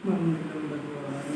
मंगलम भगवान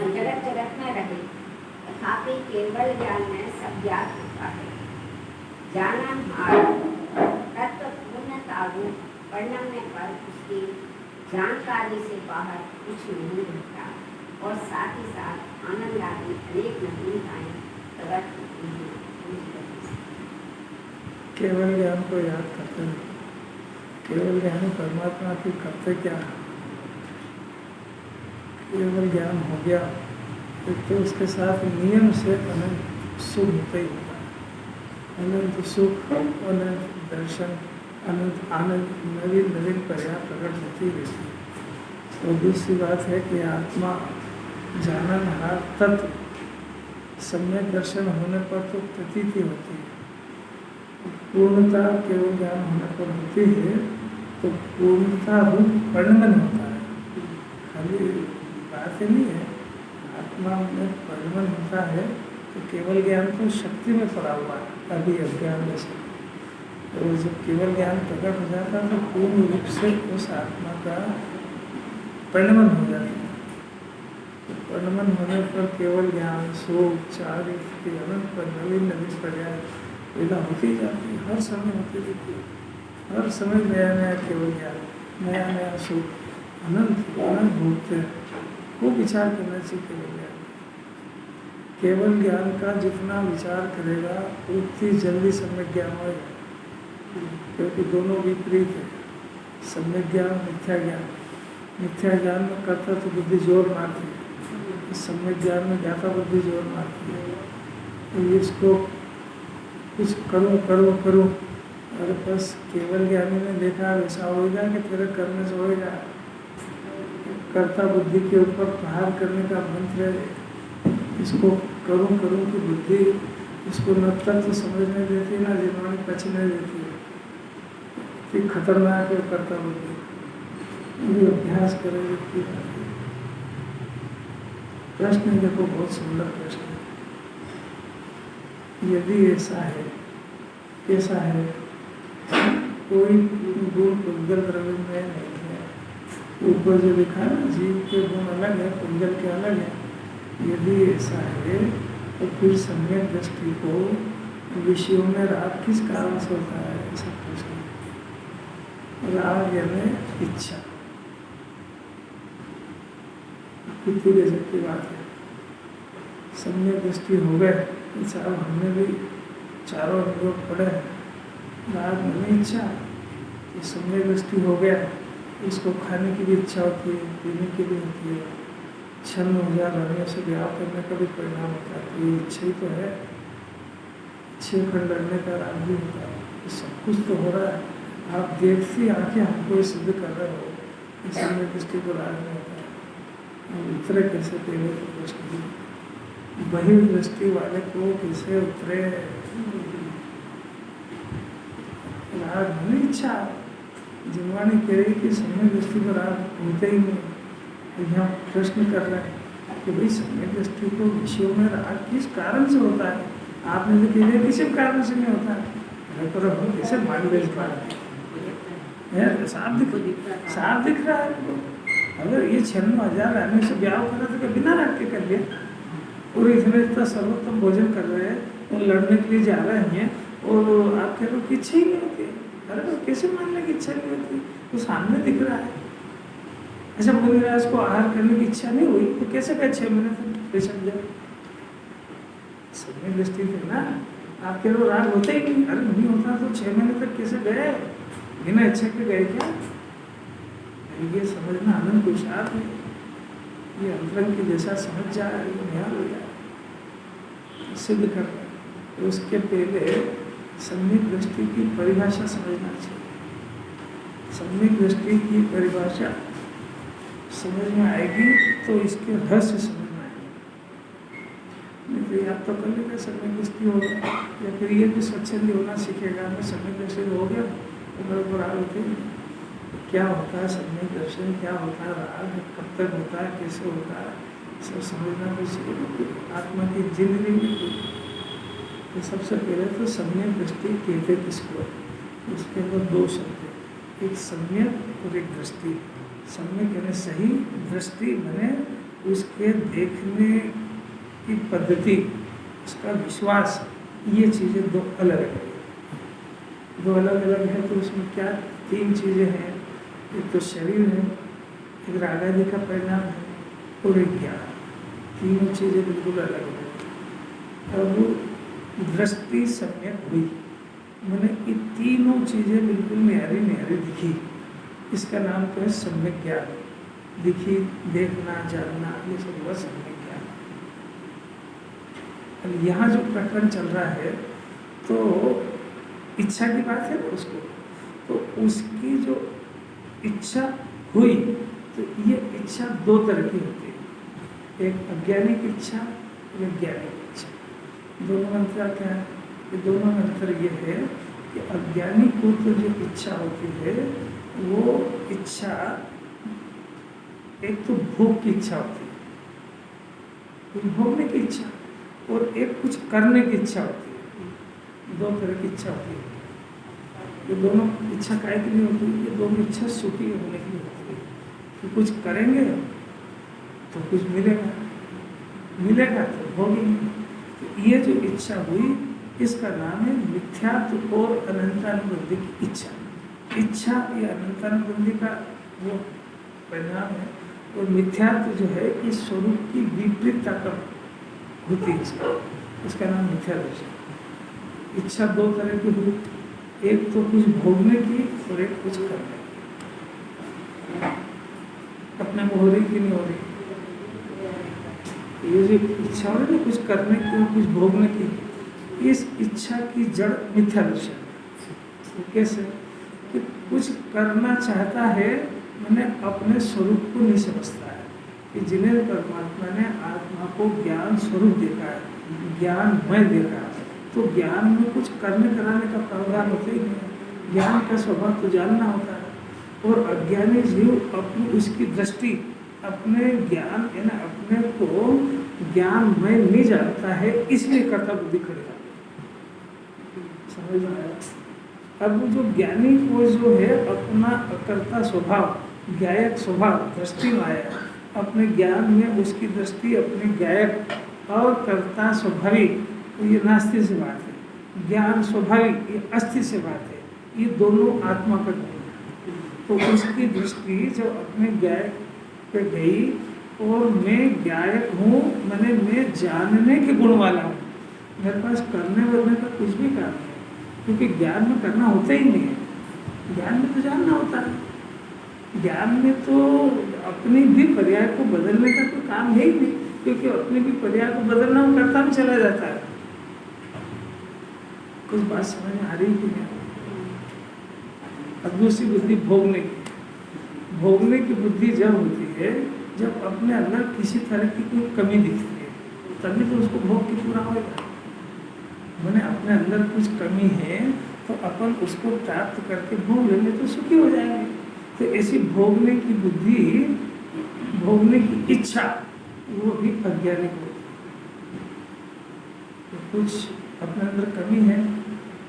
जगत जगत में रहे तथापि केवल ज्ञान में सब ज्ञात होता है। जानन हार तत्व पूर्णतागु वर्णन पर उसकी जानकारी से बाहर कुछ नहीं रहता और साथ ही साथ आनंद आदि अनेक नवीनताएं प्रकट होती हैं। केवल ज्ञान को याद करते हैं। केवल ज्ञान परमात्मा की करते क्या है? केवल ज्ञान हो गया तो उसके साथ नियम से अनंत सुख होता ही होता है। अनंत सुख, अनंत दर्शन, अनंत आनंद, नवीन नवीन पर्याय प्रकट होती रहती है। और दूसरी बात है कि आत्मा जाननहार तत्व सम्यक दर्शन होने पर तो प्रतीति होती है। पूर्णता केवल ज्ञान होने पर होती है तो पूर्णता रूप परिणमन होता है। खाली बात नहीं है, आत्मा में परिणमन होता है तो केवल ज्ञान तो शक्ति में पड़ा हुआ है अभी अज्ञान जैसे। तो जब केवल ज्ञान प्रकट हो जाता है तो पूर्ण रूप से उस आत्मा का परिणमन हो जाता है। तो परिणमन होने पर केवल ज्ञान सुख चारित्र अनंत पर नवीन नवीन पर्याय पैदा होती जाती है। हर समय होती रहती है। हर समय नया नया केवल ज्ञान, नया नया सुख, अनंत अनंत भोगते हैं। वो विचार करना चाहिए केवल ज्ञान। केवल ज्ञान का जितना विचार करेगा उतनी जल्दी सम्यक ज्ञान होगा, क्योंकि दोनों विपरीत है। सम्यक ज्ञान मिथ्या ज्ञान। मिथ्या ज्ञान में कर्ता तो बुद्धि जोर मारती है, सम्यक ज्ञान में ज्ञाता बुद्धि जोर मारती है। तो इसको कुछ करूँ करूँ करूँ, और बस केवल ज्ञानी ने देखा वैसा होगा कि तेरे करने से होगा। कर्ता बुद्धि के ऊपर प्रहार करने का मंत्र है। इसको करूँ करूँ की बुद्धि इसको न तत्व समझने देती ना जीवाणी पचने देती है। फिर खतरनाक है कर्ता बुद्धि। ये अभ्यास करेंगे की प्रश्न देखो, बहुत सुंदर प्रश्न है। यदि ऐसा है, कैसा है? कोई गुण पुद्गल द्रव्य में नहीं है। ऊपर जो लिखा है जीव के गुण अलग है, पुद्गल के अलग है। यदि ऐसा है तो फिर सम्यक दृष्टि को विषयों में राग किस कारण से होता है? ऐसा प्रश्न। राग यानी इच्छा, कितनी गजब की बात है। सम्यक दृष्टि हो गए, साहब हमने भी चारों लोग पढ़े, राग नहीं इच्छा, ये सम्यक दृष्टि हो गया। इसको खाने की भी इच्छा होती है, पीने की भी होती है, छन्न हो जा रहने से ब्याह करने का भी परिणाम होता है। तो ये इच्छा ही तो है। छह खंड लड़ने का राग भी होता है। ये सब कुछ तो हो रहा है। आप देखती आंखें हमको सिद्ध कर रहे हो, इस सम्यक दृष्टि को राग नहीं होता है। उतरे कैसे? पहले तो प्रश्न बहिर्दृष्टि वाले को कैसे उतरे? राग नहीं इच्छा। जिनवाणी कह रही कि सम्यक दृष्टि पर राग होते ही नहीं। यहाँ प्रश्न कर रहे हैं कि भाई सम्यक दृष्टि को विषयों में राग किस कारण से होता है? आपने तो कह दिया किसी कारण से नहीं होता है। कैसे मान लो इस बात साफ दिख रहा है। अगर ये 96,000 आदमी से ब्याह करा तो बिना राग के कर लिया, और इतना सर्वोत्तम भोजन कर रहे हैं और लड़ने के लिए जा रहे हैं, और आप कह रहे हो कि इच्छा ही नहीं होती। अरे तो कैसे मानने की इच्छा नहीं होती? तो सामने दिख रहा है। अच्छा मुनिराज को आहार करने की इच्छा नहीं हुई तो कैसे गए 6 महीने तक पेशेंट जाए? सम्यक दृष्टि थे ना। आप कह रहे हो राग होते ही नहीं। अरे नहीं होता तो 6 महीने तक कैसे गए? बिना इच्छा के गए क्या? ये समझना आनंद पुरुषार्थ है। ये अंतरंग की जैसा समझ जाए, ये न्याय हो जाए। सिद्ध कर रहे हैं, तो उसके पहले सम्यक दृष्टि की परिभाषा समझना चाहिए। सम्यक दृष्टि की परिभाषा समझ में आएगी तो इसके रहस्य समझ में आएंगे। नहीं तो याद तो कर लेगा सम्यक दृष्टि होगा, या फिर ये भी स्वच्छंदी होना सीखेगा, मैं सम्यक दृष्टि हो गया तो मेरे ऊपर आग होती है। क्या होता है सम्यक दर्शन, क्या होता है राग, कब तक होता है, कैसे होता है, सब समझना तो सीखेगा। आत्मा की इंजीनियरिंग। तो सबसे पहले तो सम्यक दृष्टि कहते किसको, उसके अंदर दो शब्द है, एक सम्यक और एक दृष्टि। सम्यक यानी सही, दृष्टि माने उसके देखने की पद्धति, उसका विश्वास। ये चीज़ें दो अलग अलग है। दो अलग अलग है तो उसमें क्या तीन चीज़ें हैं, एक तो शरीर है, एक राग आदि का परिणाम है और एक ज्ञान। तीनों चीज़ें बिल्कुल अलग है। अब दृष्टि सम्यक हुई, मैंने ये तीनों चीज़ें बिल्कुल न्यारी न्यारी दिखी, इसका नाम तो है सम्यक ज्ञान। दिखी, देखना, जानना, ये सब हुआ सम्यक ज्ञान। अब यहाँ जो प्रकरण चल रहा है तो इच्छा की बात है ना, उसको तो उसकी जो इच्छा हुई, तो ये इच्छा दो तरह की होती है, एक अज्ञानी की इच्छा, एक ज्ञानी की इच्छा। दोनों में अंतर क्या है? ये दोनों में अंतर ये है कि अज्ञानी को तो जो इच्छा होती है वो इच्छा एक तो भोग की इच्छा होती है, कुछ भोगने की इच्छा, और एक कुछ करने की इच्छा होती है। दो तरह की इच्छा होती है। ये दोनों इच्छा काहे के लिए होती है? ये दोनों इच्छा सुखी होने के लिए होती है कि कुछ करेंगे तो कुछ मिलेगा, मिलेगा तो भोगेंगे। तो ये जो इच्छा हुई, इसका नाम है मिथ्यात्व और अनंतानुबंधी की इच्छा। इच्छा या अनंतानुबंधी का वो परिणाम है, और मिथ्यात्व जो है इस स्वरूप की विपरीतता का होती है, इसका नाम मिथ्या दर्शन। इच्छा दो तरह की हुई, एक तो कुछ भोगने की और एक कुछ करने की। अपने में हो रही कि नहीं हो रही? ये जो इच्छा हो रही है कुछ करने की और कुछ भोगने की, इस इच्छा की जड़ मिथ्या दर्शन। तो कैसे कि कुछ करना चाहता है, मैंने अपने स्वरूप को नहीं समझता है कि जिन्हें परमात्मा ने आत्मा को ज्ञान स्वरूप देखा है, ज्ञानमय देखा है, तो ज्ञान में कुछ करने कराने का प्रावधान होता ही नहीं। ज्ञान का स्वभाव तो जानना होता है, और अज्ञानी जीव अपनी उसकी दृष्टि अपने ज्ञान यानी अपने को ज्ञानमय नहीं जानता है, इसलिए कर्ता बुद्धि खड़ी है। समझ में आया? अब जो ज्ञानी को जो है अपना अकर्ता स्वभाव, ज्ञायक स्वभाव दृष्टि में आया, अपने ज्ञान में उसकी दृष्टि अपने ज्ञायक और कर्ता स्वाभाविक, तो ये नास्ति से बात है। ज्ञान स्वाभाविक ये अस्थि से बात है। ये दोनों आत्मा का गुण है। तो उसकी दृष्टि जब अपने ज्ञायक पे गई, और मैं ज्ञायक हूँ, मैंने मैं जानने के गुण वाला हूँ, मेरे पास करने वरने का कुछ भी काम नहीं, क्योंकि ज्ञान में करना होता ही नहीं है। ज्ञान में तो जानना होता है। ज्ञान में तो अपनी भी पर्याय को बदलने का कोई काम है ही नहीं, क्योंकि अपने भी पर्याय को बदलना वो करता भी चला जाता है। कुछ बात समझ में आ रही कि नहीं? अब दूसरी बुद्धि भोगने की। भोगने की बुद्धि जब होती है जब अपने अंदर किसी तरह की कोई कमी दिखती है, तभी तो उसको भोग की पूरा होगा। मैंने अपने अंदर कुछ कमी है तो अपन उसको प्राप्त करके भोग लेंगे तो सुखी हो जाएंगे। तो ऐसी भोगने की बुद्धि, भोगने की इच्छा, वो भी अज्ञानी को होती है। तो कुछ अपने अंदर कमी है,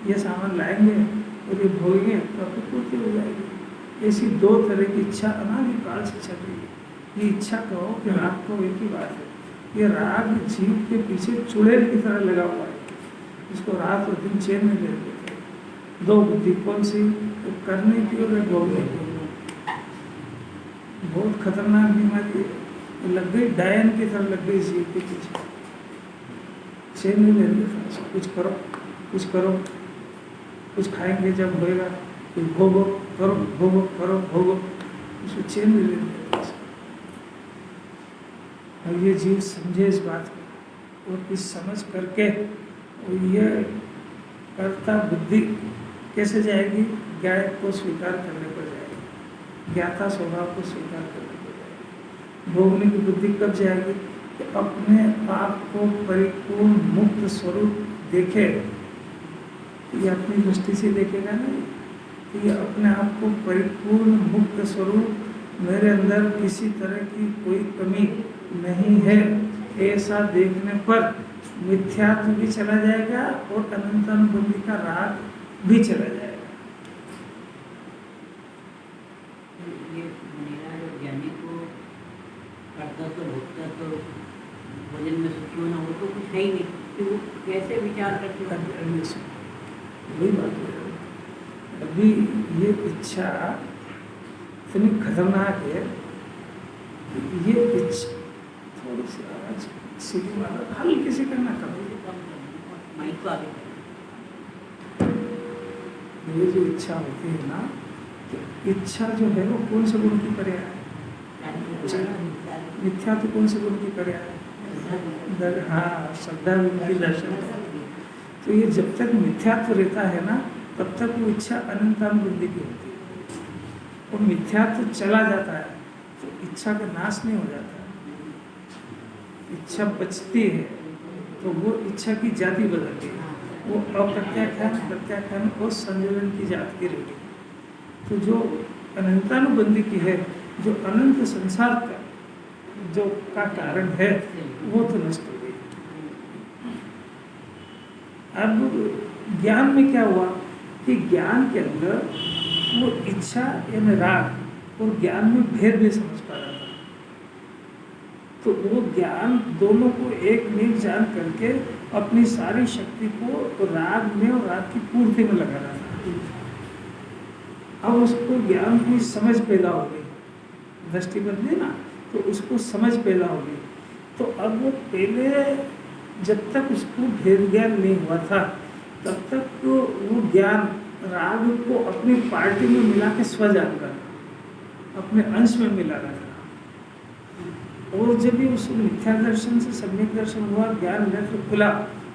ये सामान लाएंगे और ये भोगेंगे तो आपको पूर्ति हो जाएगी। ऐसी दो तरह की इच्छा अनादिकाल से चल रही है। ये इच्छा कहो कि राग कहो, एक ही बात है। ये राग जीव के पीछे चुड़ैल की तरह लगा हुआ है, इसको रात और दिन चैन में ले लेते हैं। दो बुद्धि कौन सी? तो करने की और भोगने की। बहुत खतरनाक बीमारी है, लग गई डायन की तरह लग गई जीव के पीछे, चैन नहीं ले लेता। कुछ करो, कुछ करो, कुछ खाएंगे जब होएगा, कुछ भोगो, करो भोगो, करो भोगो, उसको चैन नहीं ले लेता। और ये जीव समझे इस बात को, और कुछ समझ करके ये कर्ता बुद्धि कैसे जाएगी? ज्ञान को स्वीकार करने पर जाएगी, ज्ञाता स्वभाव को स्वीकार करने पर जाएगी। भोगने की बुद्धि कब जाएगी? कि अपने आप को परिपूर्ण मुक्त स्वरूप देखे। ये अपनी दृष्टि से देखेगा नहीं, तो ये अपने आप को परिपूर्ण मुक्त स्वरूप, मेरे अंदर किसी तरह की कोई कमी नहीं है, ऐसा देखने पर मिथ्यात्व भी चला जाएगा और अनंतानुबंधी का राग भी चला जाएगा। ये मेरा जो ज्ञानी को करता तो भोगता तो भोजन में सुखी होना, वो तो कुछ है ही नहीं, कि वो कैसे विचार करते हो? वही बात है। अभी ये इच्छा इतनी खतरनाक है, ये इच्छा थोड़ी सी आवाज सीधी वाला हल्की सी करना कभी माइक को आगे ये जो इच्छा होती है ना, तो इच्छा जो है वो कौन से गुण की पर्याय है? मिथ्या तो कौन से गुण की पर्याय है? हाँ, श्रद्धा की दर्शन। तो ये जब तक मिथ्यात्व रहता है ना, तब तक वो इच्छा अनंतानुबंधी की होती है। और मिथ्यात्व चला जाता है तो इच्छा का नाश नहीं हो जाता। इच्छा बचती है तो वो इच्छा की जाति बदलती है, वो अप्रत्याख्यान, प्रत्याख्यान और संयोजन की जाति की रहेगी। तो जो अनंतानुबंधी की है, जो अनंत संसार का जो का कारण है, वो तो नष्ट हो गई। अब ज्ञान में क्या हुआ कि ज्ञान के अंदर वो इच्छा यानी राग और ज्ञान में भेद भी समझ पा रहा था। तो वो ज्ञान दोनों को एक में जान करके अपनी सारी शक्ति को राग में और राग की पूर्ति में लगा रहा था। अब उसको ज्ञान की समझ पैदा हो गई, दृष्टि बदली ना, तो उसको समझ पैदा हो गई। तो अब वो पहले जब तक उसको भेद ज्ञान नहीं हुआ था, तब तक तो वो ज्ञान राग को अपनी पार्टी में मिला के स्व जान रहा था, अपने अंश में मिला रहा था। और जब भी उसको मिथ्या दर्शन से सम्यक दर्शन हुआ, ज्ञान नेत्र खुला,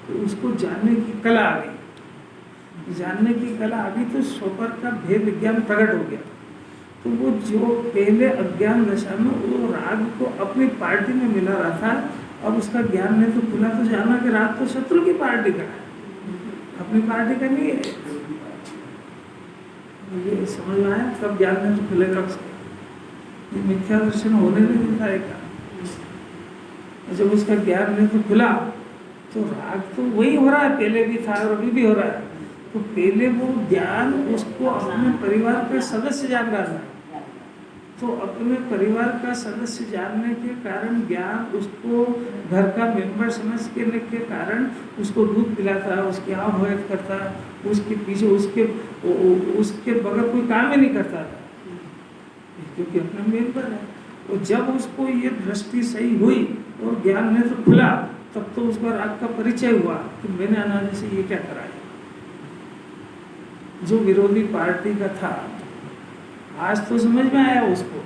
तो उसको जानने की कला आ गई। जानने की कला आ गई तो स्वपर का भेद विज्ञान प्रकट हो गया। तो वो जो पहले अज्ञान दशा में वो राग को अपनी पार्टी में मिला रहा था, अब उसका ज्ञान नेत्र खुला तो जाना कि राग तो शत्रु की पार्टी का है, अपनी पार्टी का नहीं है। ये समझ में आया? तब ज्ञान नेत्र खुलेगा उसका, मिथ्या दर्शन होने नहीं देता है का। जब उसका ज्ञान नेत्र खुला तो राग तो वही हो रहा है, पहले भी था और अभी भी हो रहा है। तो पहले वो ज्ञान उसको अपने परिवार का सदस्य जान रहा था, तो अपने परिवार का सदस्य जानने के कारण ज्ञान उसको घर का मेंबर समझने के कारण उसको दूध पिलाता, उसकी आह्वान करता, उसके पीछे उसके बगैर कोई काम ही नहीं करता था, क्योंकि अपना मेंबर है। और जब उसको ये दृष्टि सही हुई और ज्ञान नेत्र तो खुला, तब तो उसको राग का परिचय हुआ कि मैंने अनादि से ये क्या कराया। जो विरोधी पार्टी का था, आज तो समझ में आया उसको,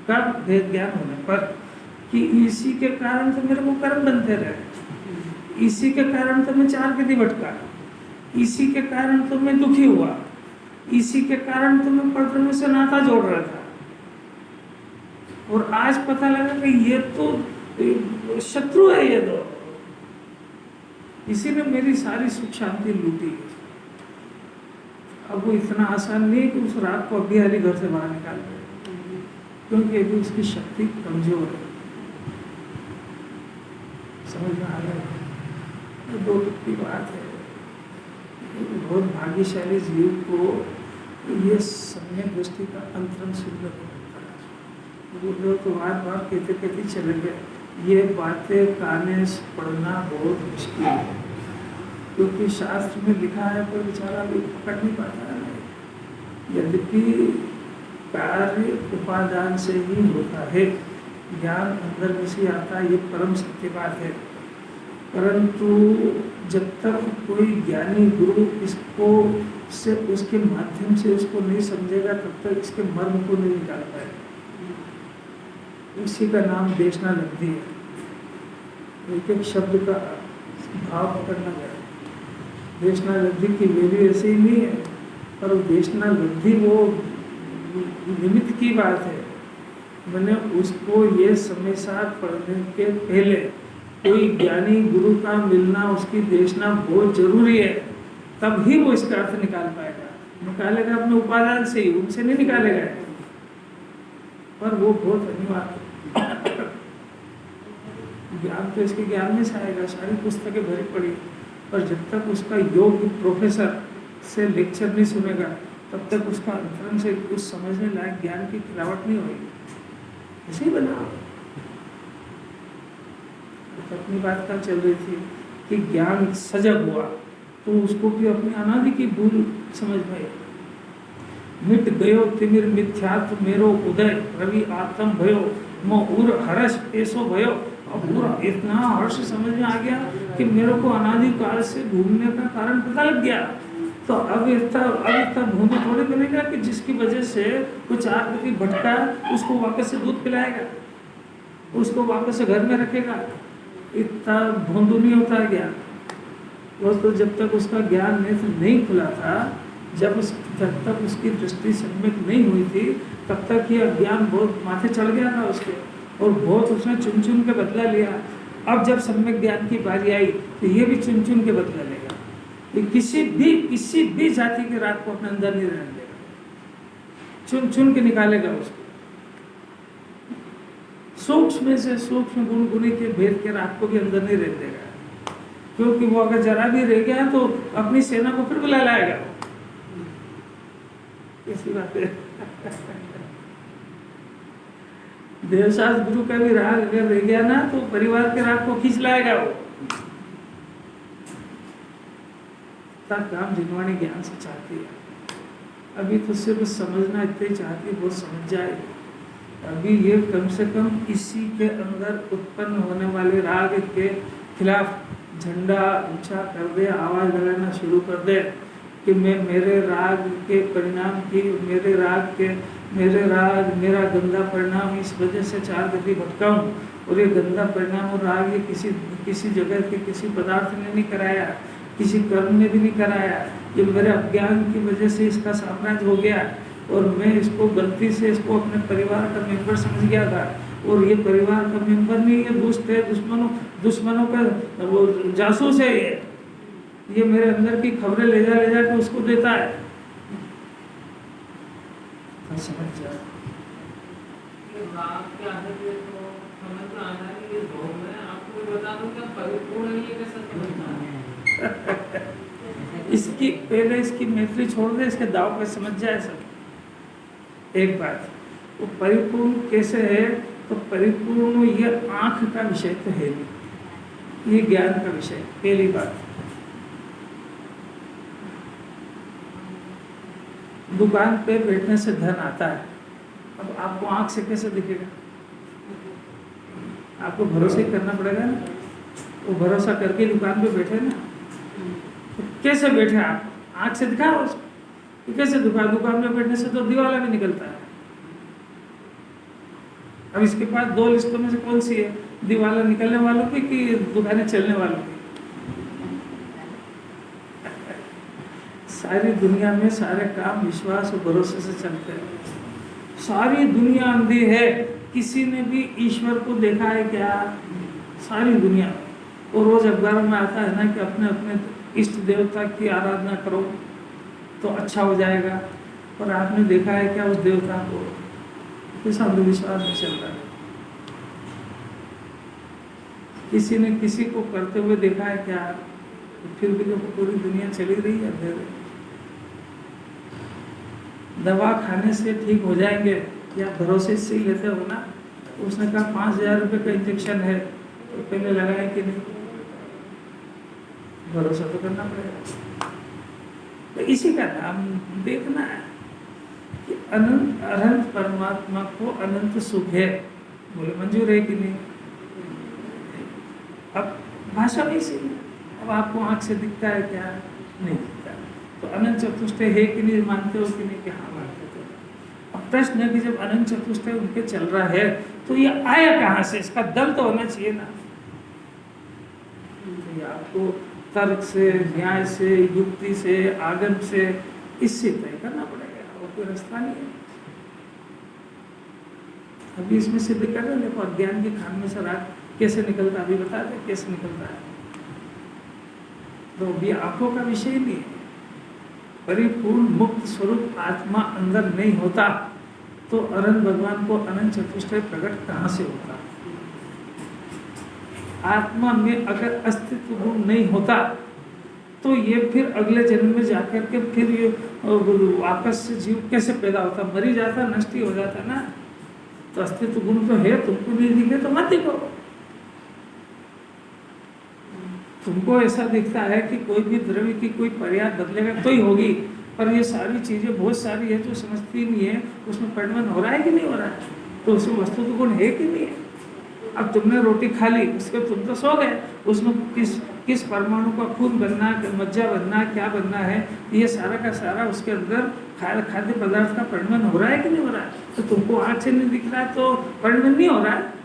कब? भेद ज्ञान होने पर, कि इसी के कारण तो मेरे को कर्म बनते रहे, इसी के कारण तो मैं चार गति भटका, इसी के कारण तो मैं दुखी हुआ, इसी के कारण तो मैं परब्रह्म से नाता जोड़ रहा था। और आज पता लगा कि ये तो शत्रु है, ये तो इसी ने मेरी सारी सुख शांति लूटी। अब वो इतना आसान नहीं है कि उस रात को अभी हाली घर से बाहर निकाल दे, क्योंकि अभी उसकी शक्ति कमजोर है। समझ में आ रहा है? दो की बात है। बहुत भाग्यशाली जीव को ये सम्यक दृष्टि का अंतरंग शुद्ध होता है। वो तो बार बार कहते कहते चले गए, ये बातें काने पढ़ना बहुत मुश्किल है, क्योंकि शास्त्र में लिखा है पर बेचारा भी पकड़ नहीं पाता है। यद्यपि कार्य उपादान से ही होता है, ज्ञान अंदर में से आता है, ये परम सत्य बात है। परंतु जब तक कोई ज्ञानी गुरु इसको से उसके माध्यम से उसको नहीं समझेगा, तब तक इसके मर्म को नहीं निकाल पाएगा। इसी का नाम देशना लब्धि है। एक एक शब्द का भाव पकड़ना गया। देशना लब्धि की वैल्यू ऐसे ही नहीं है, पर देशना लब्धि वो निमित्त की बात है। मैंने उसको ये समय साथ पढ़ने के पहले कोई ज्ञानी गुरु का मिलना, उसकी देशना बहुत जरूरी है, तब ही वो इसका अर्थ निकाल पाएगा। निकालेगा अपने उपादान से ही, उनसे नहीं निकालेगा, पर वो बहुत अनिवार्य। ज्ञान तो इसके ज्ञान में से आएगा, सारी पुस्तकें भरी पड़ी, पर जब तक उसका योग्य प्रोफेसर से लेक्चर नहीं सुनेगा तब तक उसका अंतरंग से कुछ समझने लायक ज्ञान की गिरावट नहीं होगी। ऐसे ही बना। अपनी बात क्या चल रही थी कि ज्ञान सजग हुआ तो उसको भी अपनी अनादि की भूल समझ में आई। मिट गयो तिमिर मिथ्यात्व मेरो उदय, रवि आत्म भयो मोर हर्ष ऐसो भयो। अब पूरा इतना हर्ष समझ में आ गया कि मेरे को अनादि काल से घूमने का कारण पता लग गया। तो अब इतना घूमे थोड़े मिलेगा कि जिसकी वजह से कुछ 4 गति भटका, उसको वापस से दूध पिलाएगा, उसको वापस से घर में रखेगा। इतना भोंदू नहीं होता है ज्ञान। वो तो जब तक उसका ज्ञान नहीं खुला था, जब तक उसकी दृष्टि सम्यक नहीं हुई थी, तब तक ये अज्ञान बहुत माथे चढ़ गया था उसके, और बहुत उसने चुन चुन के बदला लिया। अब जब सम्यक ज्ञान की बारी आई तो ये भी चुन चुन के बदला लेगा। ये किसी भी जाति के राग को अपने अंदर नहीं रहने देगा, चुन चुन के निकालेगा उसको। सूक्ष्म से सूक्ष्म गुण गुणी के भेद के राग को भी अंदर नहीं रहने देगा, क्योंकि वो अगर जरा भी रह गया तो अपनी सेना को फिर बुला लाएगा। ऐसी बात है। देवशास्त्र गुरु का भी राग अगर रह गया ना तो परिवार के राग को खींच लाएगा वो। काम जिनवाणी ज्ञान से चाहती है। अभी तो सिर्फ समझना इतने चाहती, वो समझ जाए। अभी ये कम से कम इसी के अंदर उत्पन्न होने वाले राग के खिलाफ झंडा ऊंचा कर दे, आवाज लगाना शुरू कर दे कि मैं मेरे राग के परिणाम की, मेरा गंदा परिणाम इस वजह से 4 गति भटकाऊं, और ये गंदा परिणाम और राग ये किसी जगह के किसी पदार्थ ने नहीं कराया, किसी कर्म ने भी नहीं कराया। ये मेरे अज्ञान की वजह से इसका साम्राज्य हो गया, और मैं इसको गलती से इसको अपने परिवार का मेंबर समझ गया था, और ये परिवार का मेंबर नहीं, ये दोस्त है, दुश्मनों का वो जासूस है। ये मेरे अंदर की खबरें ले जा के उसको देता है। समझ जा इसकी पहले इसकी मैत्री छोड़ दे, इसके दाव पे समझ जाए सब। एक बात, वो परिपूर्ण कैसे है, तो परिपूर्ण ये आंख का विषय तो है नहीं, ये ज्ञान का विषय। पहली बात, दुकान पे बैठने से धन आता है। अब आपको आंख से कैसे दिखेगा? आपको भरोसा ही करना पड़ेगा ना। वो भरोसा करके दुकान पे बैठे ना, तो कैसे बैठे आप? आंख से दिखाओ उसको। कैसे दुकान में बैठने से तो दिवाला भी निकलता है। अब इसके पास 2 लिस्टों में से कौन सी है, दिवाला निकलने वालों की कि दुकानें चलने वालों की? सारी दुनिया में सारे काम विश्वास और भरोसे से चलते हैं। सारी दुनिया अंधी है, किसी ने भी ईश्वर को देखा है क्या? सारी दुनिया। और रोज अखबारों में आता है ना कि अपने अपने इष्ट देवता की आराधना करो तो अच्छा हो जाएगा, पर आपने देखा है क्या उस देवता को? किस अंधविश्वास में चल रहा है। किसी ने किसी को करते हुए देखा है क्या? तो फिर भी तो पूरी दुनिया चली रही है अंधेरे। दवा खाने से ठीक हो जाएंगे या भरोसे से ही लेते हो ना? उसने कहा 5,000 रुपये का इंजेक्शन है, तो पहले लगाए कि नहीं? भरोसा तो करना पड़ेगा। तो इसी का नाम देखना है कि अनंत परमात्मा को अनंत सुख है। बोले मंजूर है कि नहीं? अब भाषा नहीं सही। अब आपको आंख से दिखता है क्या? नहीं दिखता। तो अनंत चतुष्टय है कि नहीं? मानते हो कि नहीं? कि हाँ मानते हो। अब प्रश्न है कि जब अनंत चतुष्टय उनके चल रहा है तो ये आया कहाँ से? इसका दम तो होना चाहिए ना। तो ये आपको तर्क से, न्याय से, युक्ति से, आगम से, इससे तय करना पड़ेगा और कोई रास्ता नहीं है। अभी इसमें सिद्ध कर रहे हैं, देखो अज्ञान के खान में से राग कैसे निकलता है, अभी बता दें कैसे निकलता है। तो अभी आंखों का विषय नहीं है। परिपूर्ण मुक्त स्वरूप आत्मा अंदर नहीं होता तो अनंत भगवान को अनंत चतुष्टय प्रकट कहाँ से होता? आत्मा में अगर अस्तित्व गुण नहीं होता तो ये फिर अगले जन्म में जाकर के फिर ये वापस से जीव कैसे पैदा होता? मरी जाता, नष्ट ही हो जाता ना। तो अस्तित्व गुण तो है, तुमको नहीं दिखे तो मत देखो। तुमको ऐसा दिखता है कि कोई भी द्रव्य की कोई पर्याय बदलेगा तो ही होगी, पर ये सारी चीजें बहुत सारी है जो समझती नहीं है, उसमें परिवर्तन हो रहा है कि नहीं हो रहा है? तो उसमें वस्तु तो गुण है कि नहीं है? अब तुमने रोटी खा ली, उसके तुम तो सो गए, उसमें किस परमाणु का खून बनना, मज्जा बनना, क्या बनना है, ये सारा का सारा उसके अंदर खाद्य पदार्थ का परिवर्तन हो रहा है कि नहीं हो रहा है? तो तुमको आँख से नहीं दिख रहा है तो परिवर्तन नहीं हो रहा है।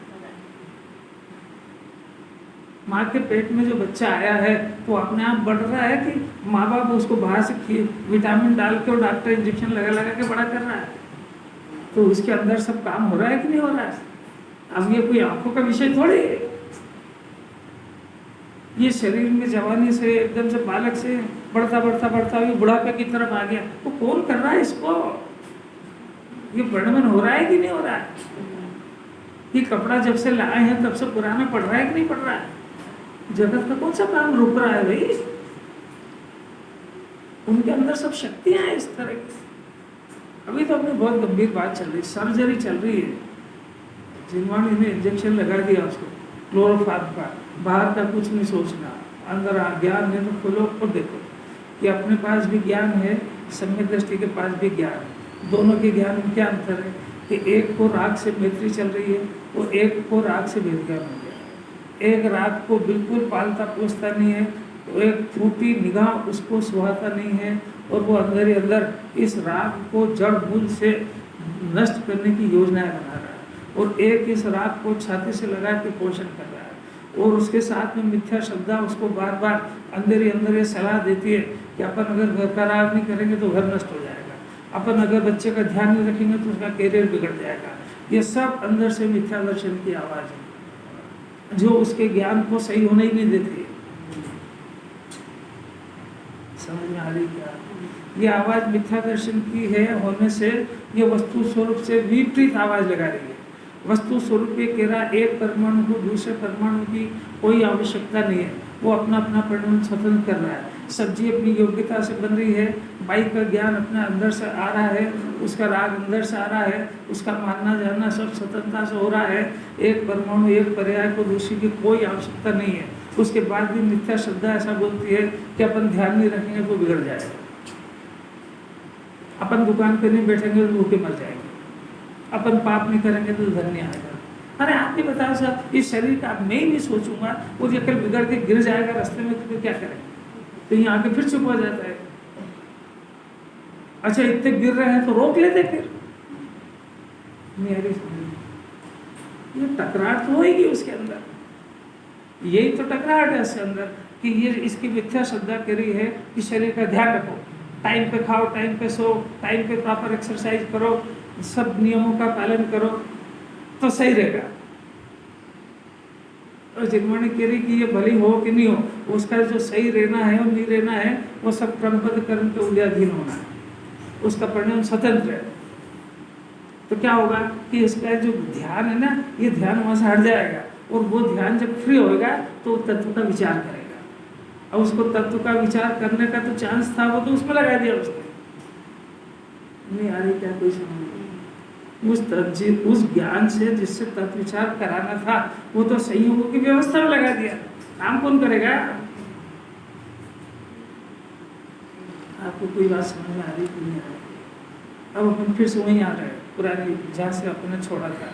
माँ के पेट में जो बच्चा आया है तो अपने आप बढ़ रहा है कि माँ बाप उसको बाहर से विटामिन डाल के और डॉक्टर इंजेक्शन लगा लगा के बड़ा कर रहा है? तो उसके अंदर सब काम हो रहा है कि नहीं हो रहा है? अब ये कोई आंखों का विषय थोड़ी है। ये शरीर में जवानी से एकदम से बालक से बढ़ता बढ़ता बढ़ता हुआ बुढ़ापे की तरफ आ गया, तो कौन कर रहा है इसको? ये वर्णन हो रहा है कि नहीं हो रहा है? ये कपड़ा जब से लाए हैं तब से पुराना पड़ रहा है कि नहीं पड़ रहा है? जगत का कौन सा काम रुक रहा है भाई? उनके अंदर सब शक्तियां हैं इस तरह की। अभी तो अपनी बहुत गंभीर बात चल रही है, सर्जरी चल रही है। जिनवाणी ने इंजेक्शन लगा दिया उसको क्लोरोफार्म का, बाहर का कुछ नहीं सोचना, अंदर ज्ञान है तो खोलो और देखो कि अपने पास भी ज्ञान है, सम्यक दृष्टि के पास भी ज्ञान है। दोनों के ज्ञान में क्या अंतर है कि एक को राग से मैत्री चल रही है और एक को राग से भेद ज्ञान हो गया। एक राग को बिल्कुल पालता पोसता नहीं है, तो एक फूटी निगाह उसको सुहाता नहीं है और वो अंदर ही अंदर इस राग को जड़ मूल से नष्ट करने की योजनाएं बना रहा है, और एक इस राग को छाती से लगा के पोषण कर रहा है। और उसके साथ में मिथ्या श्रद्धा उसको बार बार अंदर ही अंदर ये सलाह देती है कि अपन अगर घर का राग नहीं करेंगे तो घर नष्ट हो जाएगा, अपन अगर बच्चे का ध्यान नहीं रखेंगे तो उसका कैरियर बिगड़ जाएगा। ये सब अंदर से मिथ्या दर्शन की आवाज़ है जो उसके ज्ञान को सही होने ही नहीं देती। समझ में आ रही क्या? ये आवाज़ मिथ्या दर्शन की है होने से ये वस्तु स्वरूप से विपरीत आवाज़ लगा रही है। वस्तु स्वरूप ये कह रहा एक परमाणु को दूसरे परमाणु की कोई आवश्यकता नहीं है, वो अपना अपना परिणाम स्वतंत्र कर रहा है। सब्जी अपनी योग्यता से बन रही है, बाइक का ज्ञान अपना अंदर से आ रहा है, उसका राग अंदर से आ रहा है, उसका मानना जानना सब स्वतंत्रता से हो रहा है। एक परमाणु एक पर्याय को दूसरी की कोई आवश्यकता नहीं है। उसके बाद भी मिथ्या श्रद्धा ऐसा बोलती है कि अपन ध्यान नहीं रखेंगे तो बिगड़ जाएगा, अपन दुकान पे नहीं बैठेंगे तो भूखे मर जाएंगे, अपन पाप नहीं करेंगे तो धन नहीं आएगा। अरे आप भी बताओ साहब, इस शरीर का मैं ही नहीं सोचूंगा और ये कल बिगड़ के गिर जाएगा रास्ते में तो फिर क्या करेंगे? तो यहाँ आके फिर चुप हो जाता है। अच्छा इतने गिर रहे हैं तो रोक लेते फिर मेरी ये टकराहट तो होगी उसके अंदर। यही तो टकराहट है इसके अंदर कि ये इसकी मिथ्या श्रद्धा करी है कि शरीर का ध्यान रखो, टाइम पे खाओ, टाइम पे सो, टाइम पे प्रॉपर एक्सरसाइज करो, सब नियमों का पालन करो तो सही रहेगा। और जिनवाणी कह रही कि ये भली हो कि नहीं हो, उसका जो सही रहना है और नहीं रहना है वो सब क्रमबद्ध कर्म के उद्याधीन होना है, उसका परिणाम स्वतंत्र है। तो क्या होगा कि इसका जो ध्यान है ना, ये ध्यान वहाँ से हट जाएगा और वो ध्यान जब फ्री होएगा तो तत्व का विचार करेगा। और उसको तत्व का विचार करने का तो चांस था, वो तो उसमें लगा दिया उसने। नहीं आ रही क्या कोई समझ? उस ज्ञान से जिससे तत्व विचार कराना था वो तो संयोगों की व्यवस्था में लगा दिया, काम कौन करेगा? आपको कोई बात समझ में आ रही कि नहीं आ रही? अब अपन फिर से वहीं आ रहे हैं पुरानी जहाँ से अपने छोड़ा था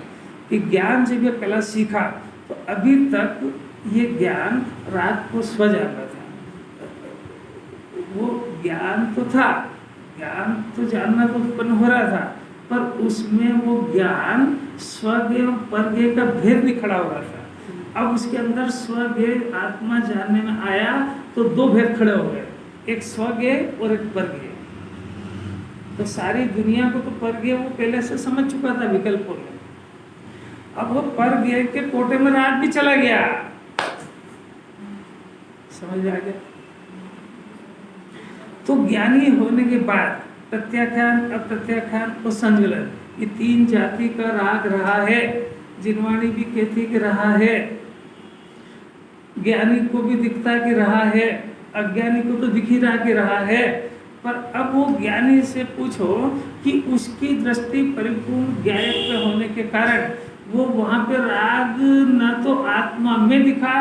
कि ज्ञान जब ये कला सीखा तो अभी तक ये ज्ञान रात को स्व जाना था। वो ज्ञान तो था, ज्ञान तो जानना तो उत्पन्न हो रहा था, पर उसमें वो ज्ञान स्वज्ञ और परज्ञ का भेद नहीं खड़ा हो रहा था। अब उसके अंदर स्वज्ञ आत्मा जानने में आया तो दो भेद खड़े हो गए, एक स्वज्ञ और एक परज्ञ। तो सारी दुनिया को तो परज्ञ वो पहले से समझ चुका था विकल्पों में, अब वो परज्ञ के कोटे में राग भी चला गया, समझ आ गया। तो ज्ञानी होने के बाद प्रत्याख्यान, अप्रत्याख्यान और संकलन, ये तीन जाति का राग रहा है। जिनवाणी भी कहती कि रहा है, ज्ञानी को भी दिखता कि रहा है, अज्ञानी को तो दिख ही रहा कि रहा है। पर अब वो ज्ञानी से पूछो कि उसकी दृष्टि परिपूर्ण ज्ञायक होने के कारण वो वहाँ पे राग न तो आत्मा में दिखा,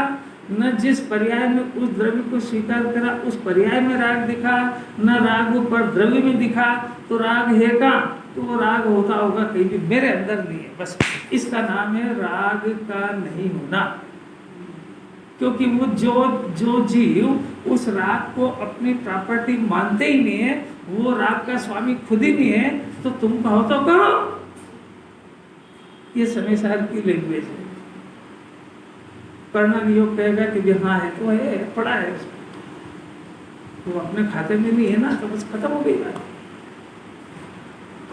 न जिस पर्याय में उस द्रव्य को स्वीकार करा उस पर्याय में राग दिखा, न राग पर द्रव्य में दिखा। तो राग है कहाँ? तो वो राग होता होगा कहीं भी, मेरे अंदर नहीं है। बस इसका नाम है राग का नहीं होना। क्योंकि वो जो जीव उस राग को अपनी प्रॉपर्टी मानते ही नहीं है, वो राग का स्वामी खुद ही नहीं है, तो तुम कहो तो कहो। ये समय सार की लैंग्वेज है। कर्णन योग कहेगा कि हाँ है तो है, पड़ा है उसमें, तो अपने खाते में नहीं है ना, तो बस खत्म हो गई बात।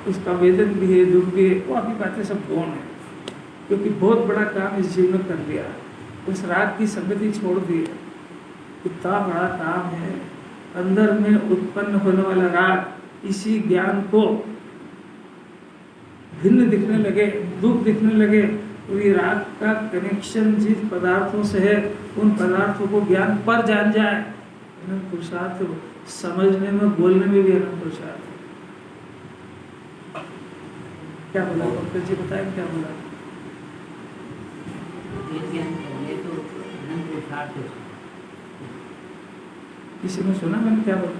उसका वेदन भी है, दुख भी है, वो अभी बातें सब गौण है। क्योंकि बहुत बड़ा काम इस जीवन में कर लिया, उस राग की संगति छोड़ दी है। इतना बड़ा काम है, अंदर में उत्पन्न होने वाला राग इसी ज्ञान को भिन्न दिखने लगे, दुख दिखने लगे, तो ये राग का कनेक्शन जिस पदार्थों से है उन पदार्थों को ज्ञान पर जान जाए, अनंत पुरुषार्थ। समझने में, बोलने में भी अनंत पुरुषार्थ। क्या बोला डॉक्टर जी, बताएं क्या बोला? किसी ने सुना मैंने क्या बोला?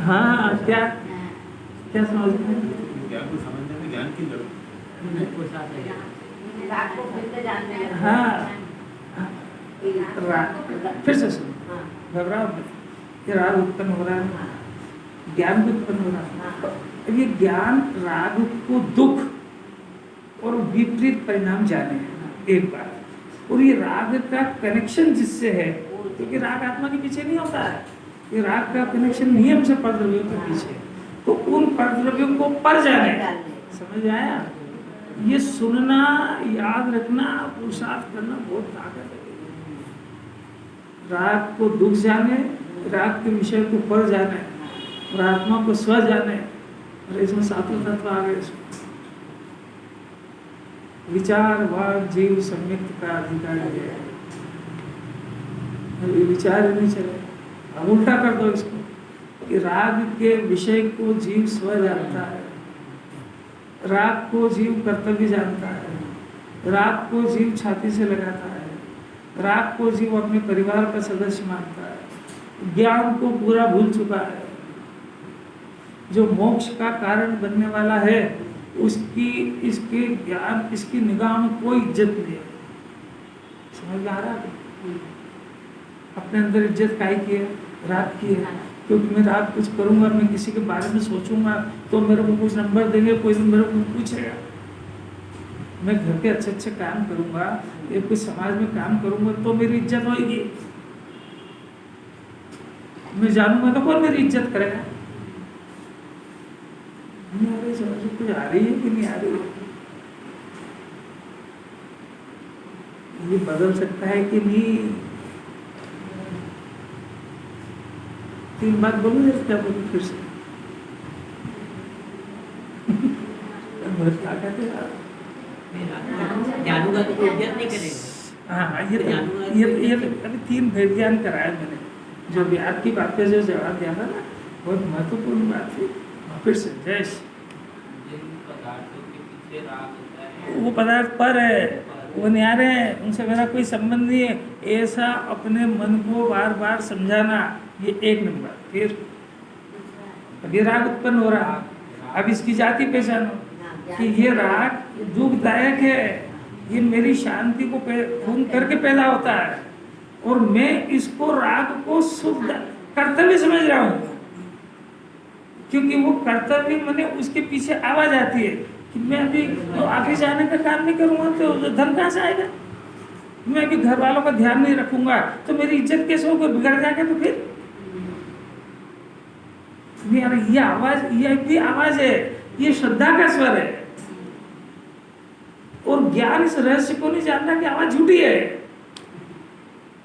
हाँ, क्या क्या समझते हैं? ज्ञान को समझने में ज्ञान की जरूरत है। हाँ, फिर से सुनो, घबराओ मत। ये राग उत्पन्न हो रहा है, ज्ञान भी उत्पन्न हो रहा है। ये ज्ञान राग को दुख और विपरीत परिणाम जाने एक बात, और ये राग का कनेक्शन जिससे है, क्योंकि राग आत्मा के पीछे नहीं होता है, ये राग का कनेक्शन नियम से परद्रव्यों के पीछे, तो उन परद्रव्यों को पर जाने। समझ आया? ये सुनना, याद रखना, पुरुषार्थ करना बहुत ताकत है। राग को दुख जाने, राग के विषय को पर जाने और आत्मा को स्व जाने, और इसमें सातों तत्व आ गए। विचार वाग जीव सम्यक्त का अधिकारी है। ये विचार नहीं चले, अब उल्टा कर दो इसको कि राग के विषय को जीव स्व जानता है, राग को जीव कर्तव्य जानता है, राग को जीव छाती से लगाता है, राग को जीव अपने परिवार का सदस्य मानता है, ज्ञान को पूरा भूल चुका है। जो मोक्ष का कारण बनने वाला है उसकी, इसके ज्ञान, इसकी निगाह में कोई इज्जत नहीं है। समझ में आ रहा है? अपने अंदर इज्जत काहे की है? राग की है। क्योंकि मैं राग कुछ करूंगा, मैं किसी के बारे में सोचूंगा तो मेरे को कुछ नंबर देंगे, कोई मेरे को पूछेगा। मैं घर के अच्छे अच्छे काम करूंगा, या कुछ समाज में काम करूंगा तो मेरी इज्जत होगी। मैं जानूंगा तो कौन मेरी इज्जत करेगा? नहीं आ रही समझ, कुछ आ रही है कि नहीं आ रही है? ये बदल सकता है कि नहीं? 3 बात बोलूँ, क्या बोलूँ फिर से? जानूंगा तो कोई इज्जत नहीं करेगा। हाँ, ये अभी 3 भेद ज्ञान कराया मैंने। जो भी आपकी बात पे जो जवाब दिया था ना, बहुत महत्वपूर्ण बात थी। फिर से जय, वो पदार्थ पर है, वो न्यारे हैं, उनसे मेरा कोई संबंध नहीं है, ऐसा अपने मन को बार बार समझाना, ये 1 नंबर। फिर अब ये राग उत्पन्न हो रहा, अब इसकी जाति पहचानो कि ये राग दुखदायक है, ये मेरी शांति को खून करके पैदा होता है, और मैं इसको राग को शुद्ध कर्तव्य समझ रहा हूँ। क्योंकि वो कर्तव्य मैंने उसके पीछे आवाज आती है कि मैं अभी आगे जाने का काम नहीं करूँगा तो धन कहाँ से आएगा? मैं कि घर वालों का ध्यान नहीं रखूंगा तो मेरी इज्जत कैसे होगी, बिगड़ जाएगा तो फिर ये आवाज, ये भी आवाज है, ये श्रद्धा का स्वर है। और ज्ञान इस रहस्य को नहीं जानना कि आवाज झूठी है,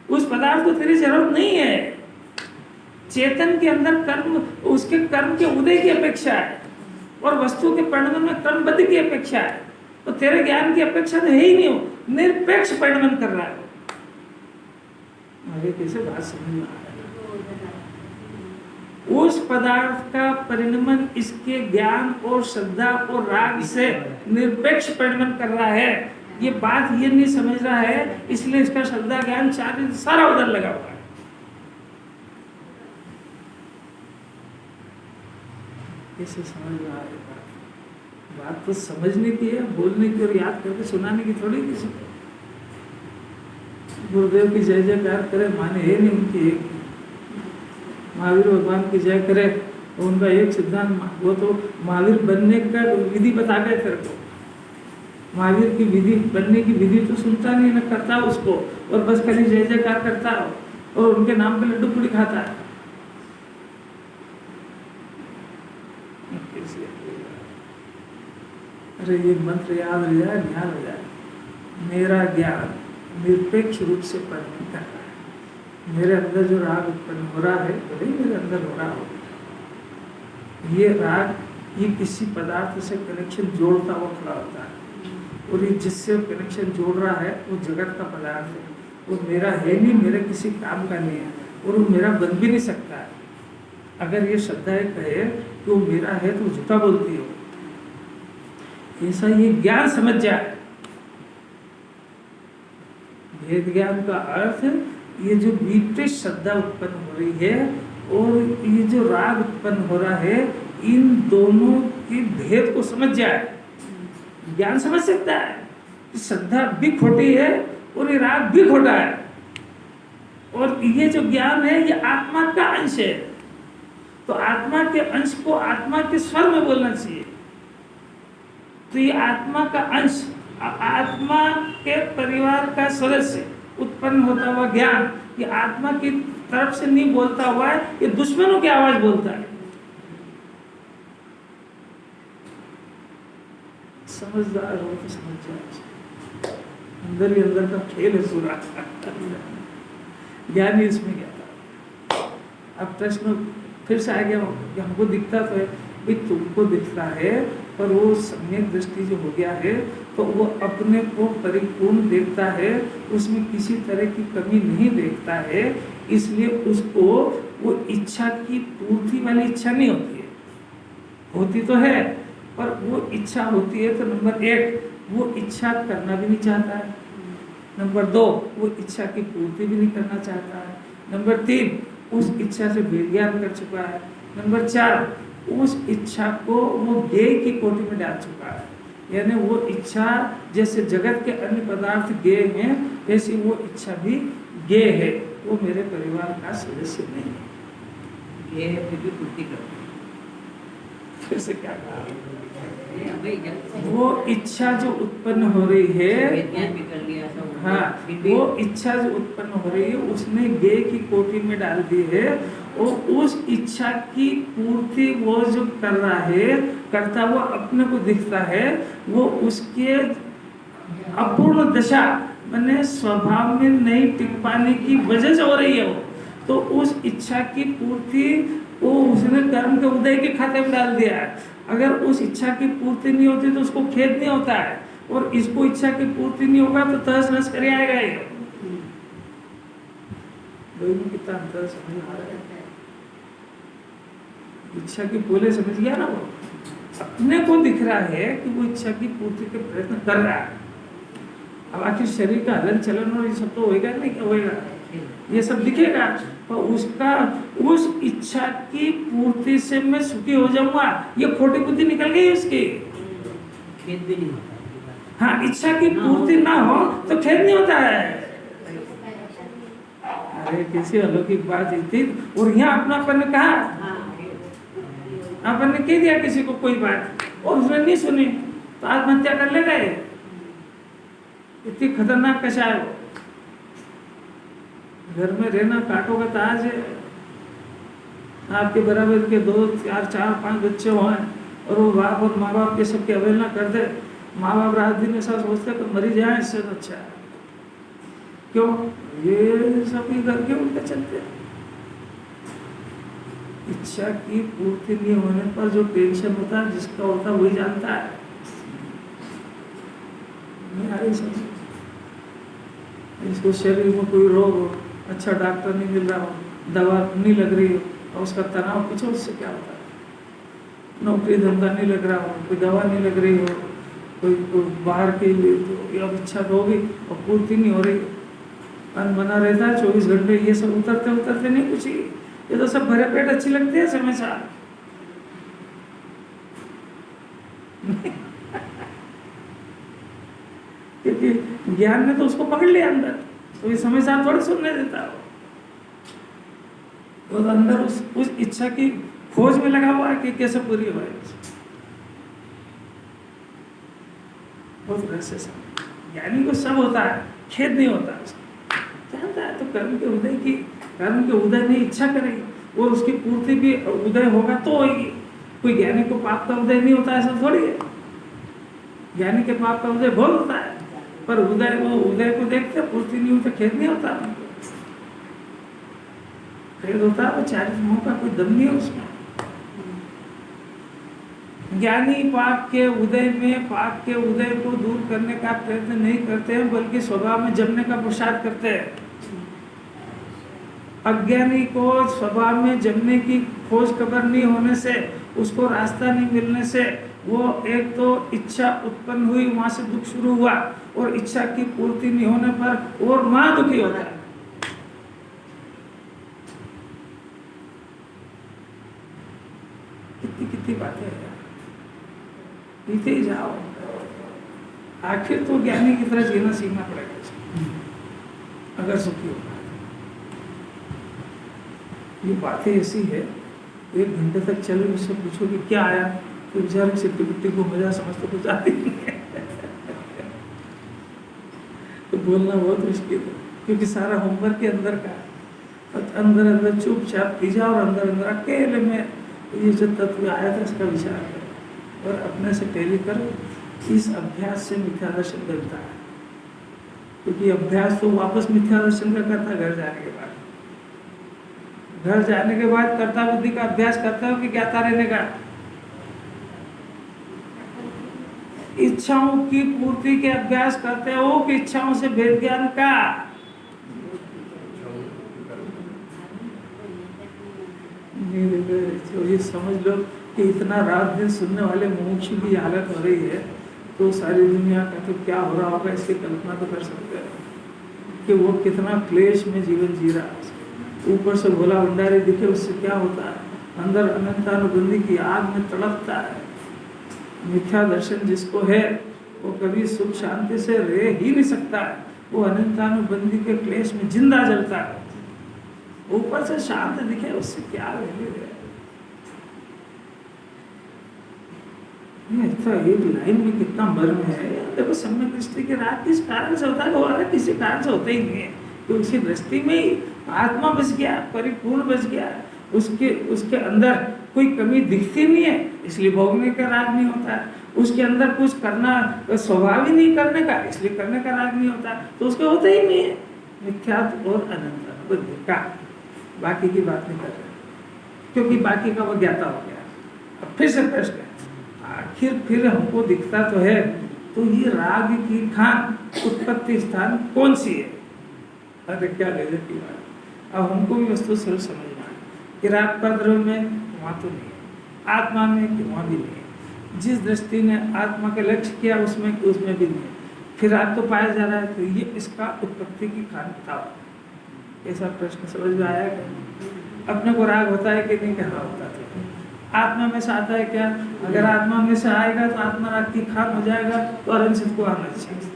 उस पदार्थ को तेरी जरूरत नहीं है। चेतन के अंदर कर्म, उसके कर्म के उदय की अपेक्षा है और वस्तु के परिणमन में क्रमबद्ध की अपेक्षा है। तो तेरे ज्ञान की अपेक्षा तो है ही नहीं, हो निरपेक्ष परिणमन कर रहा है। आगे कैसे बात समझ में आ रहा है? उस पदार्थ का परिणमन इसके ज्ञान और श्रद्धा और राग से निरपेक्ष परिणमन कर रहा है। ये बात ये नहीं समझ रहा है, इसलिए इसका श्रद्धा ज्ञान सारा उधर लगा हुआ है। कैसे समझ में आ रही बात तो समझने की है, बोलने की और याद करके सुनाने की थोड़ी किसी को। गुरुदेव की जय जयकार करे माने है नहीं उनकी एक, महावीर भगवान की जय करे तो उनका एक सिद्धांत, वो तो महावीर बनने का विधि बता गए तेरे को। महावीर की विधि, बनने की विधि तो सुनता नहीं, न करता उसको, और बस खाली जय जयकार करता और उनके नाम पे लड्डू पूड़ी खाता है। अरे ये मंत्र याद हो जाए, ध्यान हो जाए। मेरा ज्ञान निरपेक्ष रूप से परिणमन कर रहा है। मेरे अंदर जो राग उत्पन्न हो रहा है वही मेरे अंदर हो रहा हो। ये राग, ये किसी पदार्थ से कनेक्शन जोड़ता हुआ खड़ा होता है, और ये जिससे कनेक्शन जोड़ रहा है वो जगत का पदार्थ है, वो मेरा है नहीं, मेरे किसी काम का नहीं है, और वो मेरा बन भी नहीं सकता है। अगर ये श्रद्धा कहे कि वो मेरा है तो झूठा बोलती हो। ऐसा ये ज्ञान समझ जाए। भेद ज्ञान का अर्थ ये जो विपरीत श्रद्धा उत्पन्न हो रही है और ये जो राग उत्पन्न हो रहा है, इन दोनों के भेद को समझ जाए। ज्ञान समझ सकता है कि श्रद्धा भी खोटी है और ये राग भी खोटा है, और ये जो ज्ञान है ये आत्मा का अंश है। तो आत्मा के अंश को आत्मा के स्वर में बोलना चाहिए। तो ये आत्मा का अंश, आत्मा के परिवार का सदस्य उत्पन्न होता हुआ ज्ञान, ये आत्मा की तरफ से नहीं बोलता हुआ है, ये दुश्मनों की आवाज बोलता है। समझदार हो तो समझ जाए, अंदर ही अंदर का खेल है पूरा। ज्ञान ही इसमें क्या था। अब प्रश्न फिर से आ गया कि हमको दिखता तो है, भाई तुमको दिखता है, पर वो सम्यक दृष्टि जो हो गया है तो वो अपने को परिपूर्ण देखता है, उसमें किसी तरह की कमी नहीं देखता है। इसलिए उसको वो इच्छा की पूर्ति वाली इच्छा नहीं होती है, होती तो है पर वो इच्छा होती है तो नंबर 1 वो इच्छा करना भी नहीं चाहता है, नंबर 2 वो इच्छा की पूर्ति भी नहीं करना चाहता है, नंबर 3 उस इच्छा से विज्ञान कर चुका है, नंबर 4 उस इच्छा को वो गेय की कोटि में डाल चुका है। यानी वो इच्छा जैसे जगत के अन्य पदार्थ गेय हैं, वैसी वो इच्छा भी गेय है, वो मेरे परिवार का सदस्य नहीं है। ये है फिर भी पूर्ति करते हैं। फिर से क्या कहा, वो इच्छा जो उत्पन्न हो रही है, हाँ वो इच्छा जो उत्पन्न हो रही है उसने गेय की कोटि में डाल दी है, और उस इच्छा की पूर्ति वो जो कर रहा है, करता हुआ अपने को दिखता है, वो उसके अपूर्ण दशा मैंने स्वभाव में नहीं टिक पाने की वजह से हो रही है। वो तो उस इच्छा की पूर्ति वो उसने कर्म के उदय के खाते में डाल दिया है। अगर उस इच्छा की पूर्ति नहीं होती तो उसको खेद नहीं होता है, और इसको इच्छा की पूर्ति नहीं होगा तो तहस नहस कर आएगा ये। कितना अंतर समझ आ रहा है। इच्छा की बोले समझ गया ना, वो अपने को दिख रहा है कि वो इच्छा की पूर्ति के प्रयत्न कर रहा है। अब आखिर शरीर का हलन चलन और ये सब तो होएगा नहीं, क्या होएगा, ये सब दिखेगा, पर उसका उस इच्छा की पूर्ति से मैं सुखी हो जाऊंगा, ये खोटी बुद्धि निकल गई उसकी। खेद भी नहीं होता। हाँ, इच्छा की पूर्ति ना हो तो खेद नहीं होता है। अरे कैसी अलौकिक बात थी। और यहाँ अपनापन ने कहा, अपन ने कह दिया किसी को कोई बात और उसने नहीं सुनी तो आत्महत्या कर लेगा। इतनी खतरनाक कशा है वो। घर में रहना काटोगे तो आज है। आपके बराबर के 2 4 4 5 बच्चे हों और वो बाप और माँ बाप के सबकी अवहेलना कर दे, माँ बाप रात दिन ऐसा सोचते कि मरी जाए इससे तो अच्छा है। क्यों? ये सभी घर के उल्टे चलते हैं। इच्छा की पूर्ति नहीं होने पर जो टेंशन होता है, जिसका होता है वही जानता है। नहीं आ रही समझ? इसको शरीर में कोई रोग हो, अच्छा डॉक्टर नहीं मिल रहा हो, दवा नहीं लग रही हो और उसका तनाव पूछो उससे क्या होता है। नौकरी धंधा नहीं लग रहा हो, कोई दवा नहीं लग रही हो, कोई बाहर की तो अब इच्छा तो होगी और पूर्ति नहीं हो रही, मन बना रहता है 24 घंटे। ये सब उतरते उतरते नहीं कुछ ही, ये तो सब भरे पेट अच्छी लगती है समय साथ। क्योंकि ज्ञान ने तो उसको पकड़ लिया अंदर, तो ये समय साथ थोड़ी सुनने देता हो। तो अंदर उस इच्छा की खोज में लगा हुआ है कि कैसे पूरी हो। बहुत रहस्य सब ज्ञानी को सब होता है, खेद नहीं होता उसको, जानता है। तो कर्म के उदय में इच्छा करेगी, वो उसकी पूर्ति भी उदय होगा तो होगी। कोई ज्ञानी को पाप का उदय नहीं होता ऐसा थोड़ी है। ज्ञानी के पाप का उदय बहुत होता है, पर उदय को देखते पूर्ति नहीं होता, खेद नहीं होता। खेद होता है वो चारित्र्यों का कोई दम नहीं है उसमें। ज्ञानी पाप के उदय को दूर करने का प्रयत्न नहीं करते हैं, बल्कि स्वभाव में जमने का प्रसाद करते हैं। अज्ञानी को स्वभाव में जमने की खोज खबर नहीं होने से, उसको रास्ता नहीं मिलने से, वो एक तो इच्छा उत्पन्न हुई, वहां से दुख शुरू हुआ, और इच्छा की पूर्ति नहीं होने पर और महा दुखी होता है। कितनी बातें हैं, पीते ही जाओ। आखिर तो ज्ञानी की तरह जीना सीखना पड़ेगा अगर सुखी होगा। ये बातें ऐसी है, 1 घंटे तक चले, उससे पूछो कि क्या आया, तो बेचारे सिट्टी पिट्टी को मजा समझ तो कुछ आती नहीं है। तो बोलना बहुत मुश्किल है, क्योंकि सारा होमवर्क के अंदर का है। अंदर चुपचाप पी जाओ और अंदर अकेले में ये जो तत्व आया था इसका विचार करो और अपने से टैली करो। इस अभ्यास से मिथ्या दर्शन बनता है, क्योंकि अभ्यास तो वापस मिथ्या दर्शन का करता घर जाने के बाद। घर जाने के बाद कर्ता बुद्धि का अभ्यास करते हो कि ज्ञाता रहने का। इच्छाओं की पूर्ति के अभ्यास करते हो कि इच्छाओं से भेद ज्ञान का। तो ये समझ लो कि इतना रात दिन सुनने वाले मुमुक्षु की हालत हो रही है, तो सारी दुनिया का तो क्या हो रहा होगा इसकी कल्पना तो कर सकते हैं कि वो कितना क्लेश में जीवन जी रहा है। ऊपर से भोला भंडारी दिखे उससे क्या होता है, अंदर अनंतानुबंधी की आग में तड़पता है। मिथ्या दर्शन जिसको है वो कभी सुख शांति से रह ही नहीं सकता है, वो अनंतानुबंधी के क्लेश में जिंदा जलता है। ऊपर से शांत दिखे उससे क्या वैल्यू है। तो एक लाइन में कितना मर्म है। देखो सम्यक दृष्टि की रात किस कारण से होता है, वो किसी कारण से होता ही नहीं है। तो उसी दृष्टि में ही आत्मा बच गया, परिपूर्ण बच गया, उसके अंदर कोई कमी दिखती नहीं है, इसलिए भोगने का राग नहीं होता है। उसके अंदर कुछ करना स्वभाव ही नहीं करने का, इसलिए करने का राग नहीं होता, तो उसके होता ही नहीं है। मिथ्यात्व और अनंत बुद्धि का बाकी की बात नहीं कर रहे, क्योंकि बाकी का वो ज्ञाता हो गया। अब फिर से प्रश्न है, आखिर फिर हमको दिखता तो है, तो ये राग की खान उत्पत्ति स्थान कौन सी है? अरे क्या गजब की बात। अब हमको भी वस्तु सरल समझना है कि राग पद्रव में वहाँ तो नहीं है, आत्मा में कि वहाँ भी नहीं है। जिस दृष्टि ने आत्मा का लक्ष्य किया उसमें भी नहीं है, फिर राग तो पाया जा रहा है, तो ये इसका उत्पत्ति की खान बताओ। ऐसा प्रश्न समझ में आया क्या? अपने को राग होता है कि नहीं? कहाँ होता है? आत्मा में से आता है क्या? अगर आत्मा में से आएगा तो आत्मा राग की खान हो जाएगा, तो अरनसित को आना चाहिए।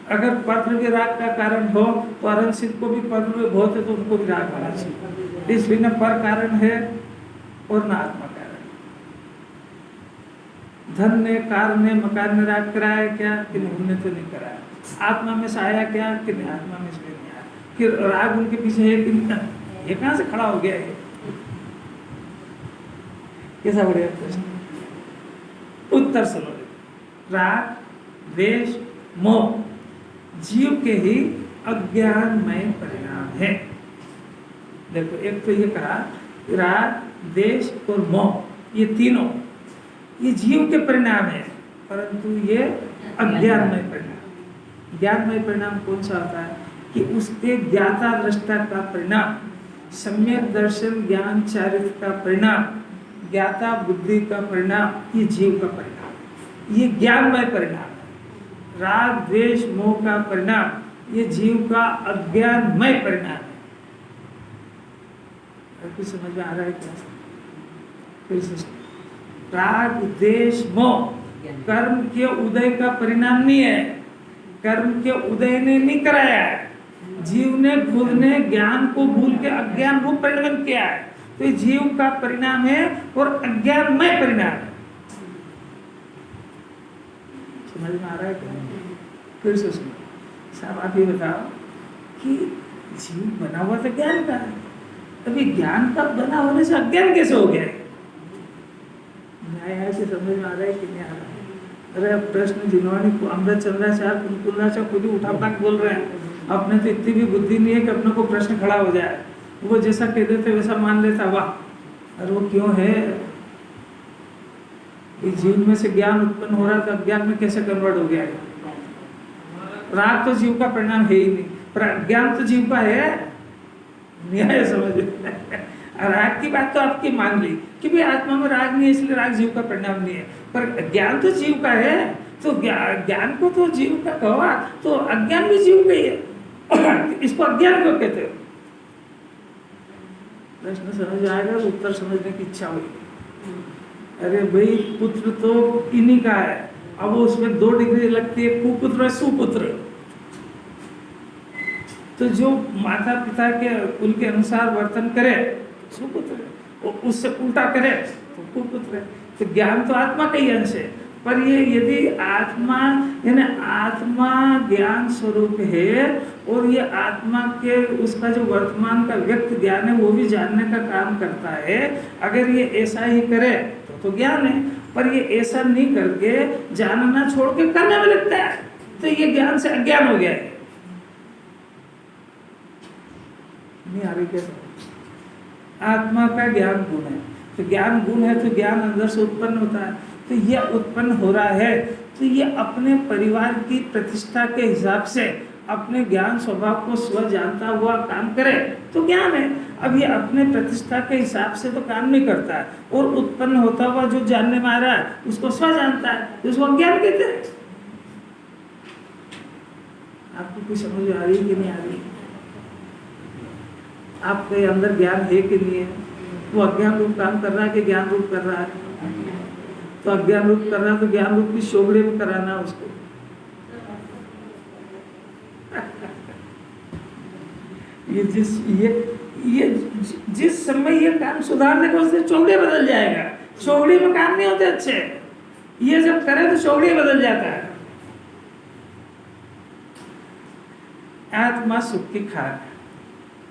अगर पत्र भी राग का कारण हो तो अरनसित को भी पत्र में बहुत है, तो उनको भी राग आना चाहिए। इसलिए न पर कारण है और न आत्मा कारण। धन ने, कार ने, मकान ने राग कराया क्या? कि हमने तो नहीं कराया। आत्मा में से आया क्या? कि नहीं, आत्मा में से नहीं आया। फिर राग उनके पीछे है कि नहीं? ये कहाँ से खड़ा हो गया ये? कैसा बढ़िया प्रश्न। उत्तर सुनो। राग, द्वेष, मोह जीव के ही अज्ञानमय परिणाम है। देखो, एक तो ये कहा राग, द्वेष और मोह, ये तीनों ये जीव के परिणाम है, परंतु ये अज्ञानमय परिणाम। ज्ञानमय परिणाम कौन सा होता है कि उसके ज्ञाता दृष्टा का परिणाम, सम्यक दर्शन ज्ञान चारित्र का परिणाम, ज्ञाता बुद्धि का परिणाम, ये जीव का परिणाम, ये ज्ञानमय परिणाम। राग, द्वेष, मोह का परिणाम ये जीव का अज्ञानमय परिणाम है। कुछ समझ में आ रहा है क्या? फिर से राग, द्वेष, मोह कर्म के उदय का परिणाम नहीं है। कर्म के उदय ने नहीं कराया है। जीव ने खुद ने ज्ञान को भूल के अज्ञान रूप परिणमन किया है, तो ये जीव का परिणाम है और अज्ञानमय परिणाम है। समझ में आ रहा है क्या? फिर से सुनो साहब, आप ये बताओ कि जीव बना हुआ तो ज्ञान का है, अभी ज्ञान का बना होने से अज्ञान कैसे हो गया? न्याय है कि समझ में आ रहा है कि नहीं आ रहा है? अरे प्रश्न जिन्होंने अमृत चंद्राचार्य कुलकुलाचार्य खुद ही उठा पाक बोल रहे हैं, अपने तो इतनी भी बुद्धि नहीं है कि अपने को प्रश्न खड़ा हो जाए। वो जैसा कह देते वैसा मान लेता, वाह। और वो क्यों है? इस जीव में से ज्ञान उत्पन्न हो रहा था, अज्ञान में कैसे कन्वर्ट हो गया? राग तो जीव का परिणाम है ही नहीं, पर ज्ञान तो जीव का है। न्याय समझ। राग की बात तो आपकी मान ली कि भाई आत्मा में राग नहीं है इसलिए राग जीव का परिणाम नहीं है, पर ज्ञान तो जीव का है, तो ज्ञान को तो जीव का कहा, तो अज्ञान भी जीव का ही है। इसको अज्ञान क्यों कहते हो? प्रश्न समझ आएगा तो उत्तर समझने की इच्छा हुई। अरे भाई, पुत्र तो इन्हीं का है, अब उसमें 2 डिग्री लगती है, कुपुत्र और सुपुत्र। तो जो माता पिता के कुल के अनुसार वर्तन करे सुपुत्र है, और उससे उल्टा करे तो कुपुत्र है। तो ज्ञान तो आत्मा का ही अंश है, पर ये यदि आत्मा यानी आत्मा ज्ञान स्वरूप है और ये आत्मा के उसका जो वर्तमान का व्यक्त ज्ञान है वो भी जानने का काम करता है, अगर ये ऐसा ही करे तो ज्ञान है, पर ये ऐसा नहीं करके जानना छोड़ के करने में लगता है, तो ये ज्ञान से अज्ञान हो गया है। नहीं आ रही कैसे? आत्मा का ज्ञान गुण है, तो ज्ञान गुण है तो ज्ञान अंदर से उत्पन्न होता है, तो ये उत्पन्न हो रहा है, तो ये अपने परिवार की प्रतिष्ठा के हिसाब से अपने ज्ञान स्वभाव को स्व जानता हुआ काम करे तो ज्ञान है। अब ये अपने प्रतिष्ठा के हिसाब से तो काम नहीं करता है, और उत्पन्न होता हुआ जो जानने में आ रहा है उसको स्व जानता है, उसको अज्ञान कहते हैं। आपको कुछ समझ आ रही है कि नहीं आ रही? आपके अंदर ज्ञान है कि नहीं है? वो अज्ञान रूप काम कर रहा है कि ज्ञान रूप कर रहा है? तो अज्ञान रूप कर रहा है तो ज्ञान रूप की शोभड़े में कराना उसको। ये जिस समय ये काम सुधार देगा उससे चौगड़े बदल जाएगा। चौगड़ी में काम नहीं होते अच्छे, ये जब करे तो चौगड़ी बदल जाता है। आत्मा सुख की खाक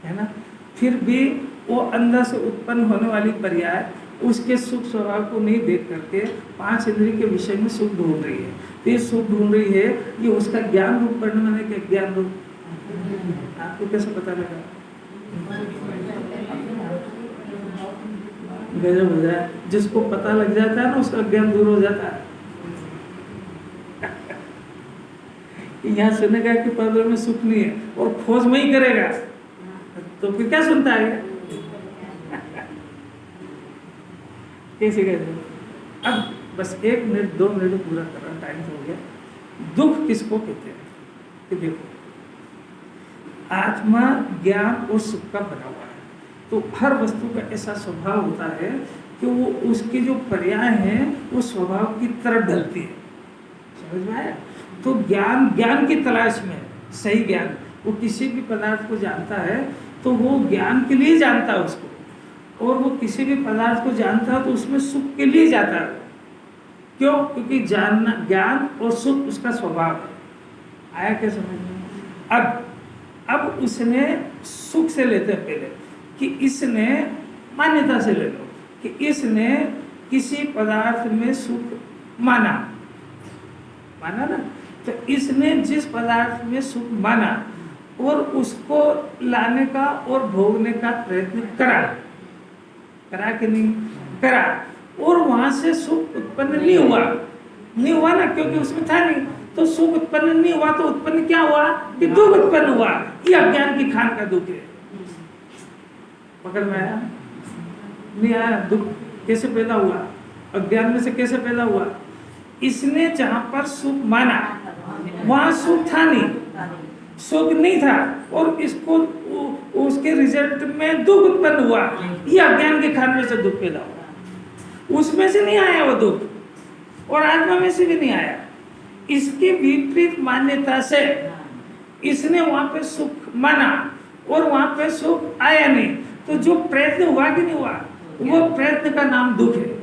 है ना, फिर भी वो अंदर से उत्पन्न होने वाली पर्याय उसके सुख स्वभाव को नहीं देख करके 5 इंद्रिय के विषय में सुख ढूंढ रही है। तो ये सुख ढूंढ रही है, ये उसका ज्ञान रूप परिणाम है कि ज्ञान रूप? आपको कैसे पता लगा? गजब हो जाए, जिसको पता लग जाता है ना उसका ज्ञान दूर हो जाता है। यहाँ सुनेगा कि परब्रह्म में सुख नहीं है और खोज में ही करेगा तो फिर क्या सुनता है? कैसे कहते? अब बस 1 मिनट 2 मिनट पूरा करना, टाइम हो गया। दुख किसको कहते हैं? कि देखो, आत्मा ज्ञान और सुख का बना हुआ है, तो हर वस्तु का ऐसा स्वभाव होता है कि वो उसके जो पर्याय हैं वो स्वभाव की तरफ ढलती है। समझ में आया? तो ज्ञान की तलाश में, सही ज्ञान, वो किसी भी पदार्थ को जानता है तो वो ज्ञान के लिए जानता है उसको, और वो किसी भी पदार्थ को जानता है तो उसमें सुख के लिए जाता है। क्यों? क्योंकि जानना, ज्ञान और सुख उसका स्वभाव है। आया क्या समझ में? अब उसने सुख से लेते हैं पहले कि इसने मान्यता से ले लो कि इसने किसी पदार्थ में सुख माना ना, तो इसने जिस पदार्थ में सुख माना और उसको लाने का और भोगने का प्रयत्न करा कि नहीं करा, और वहां से सुख उत्पन्न नहीं हुआ ना, क्योंकि उसमें था नहीं, तो सुख उत्पन्न नहीं हुआ, तो उत्पन्न क्या हुआ कि दुख उत्पन्न हुआ। ये अज्ञान की खान का दुख है। पकड़ में आया? नहीं आया? दुख कैसे पैदा हुआ? अज्ञान में से कैसे पैदा हुआ? इसने जहां पर सुख माना वहां सुख था नहीं, सुख नहीं था, और इसको उसके रिजल्ट में दुख उत्पन्न हुआ। ये अज्ञान के खाने से दुख पैदा हुआ। उसमें से नहीं आया वो दुख, और आत्मा में से भी नहीं आया। इसके विपरीत मान्यता से इसने वहां पे सुख माना और वहां पे सुख आया नहीं, तो जो प्रयत्न हुआ कि नहीं हुआ, वो प्रयत्न का नाम दुख है।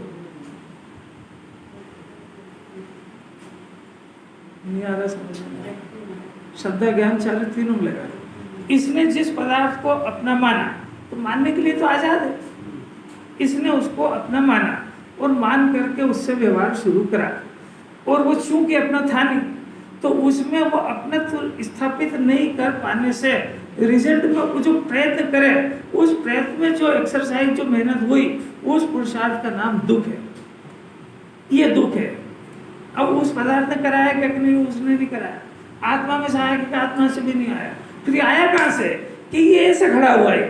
नहीं आ रहा समझ में? श्रद्धा ज्ञान चालू तीनों में लगा। इसने जिस पदार्थ को अपना माना, तो मानने के लिए तो आजाद है, इसने उसको अपना माना और मान करके उससे व्यवहार शुरू करा, और वो चूंकि अपना था नहीं, तो उसमें वो अपने स्थापित नहीं कर पाने से रिजल्ट में वो जो प्रयत्न करे, उस प्रयत्न में जो एक्सरसाइज, जो मेहनत हुई, उस पुरुषार्थ का नाम दुख है। ये दुख है। अब उस पदार्थ ने कराया क्या कि नहीं? उसने नहीं कराया। आत्मा में से आया कि आत्मा से भी नहीं आया। फिर आया कहां से कि ये ऐसे खड़ा हुआ है,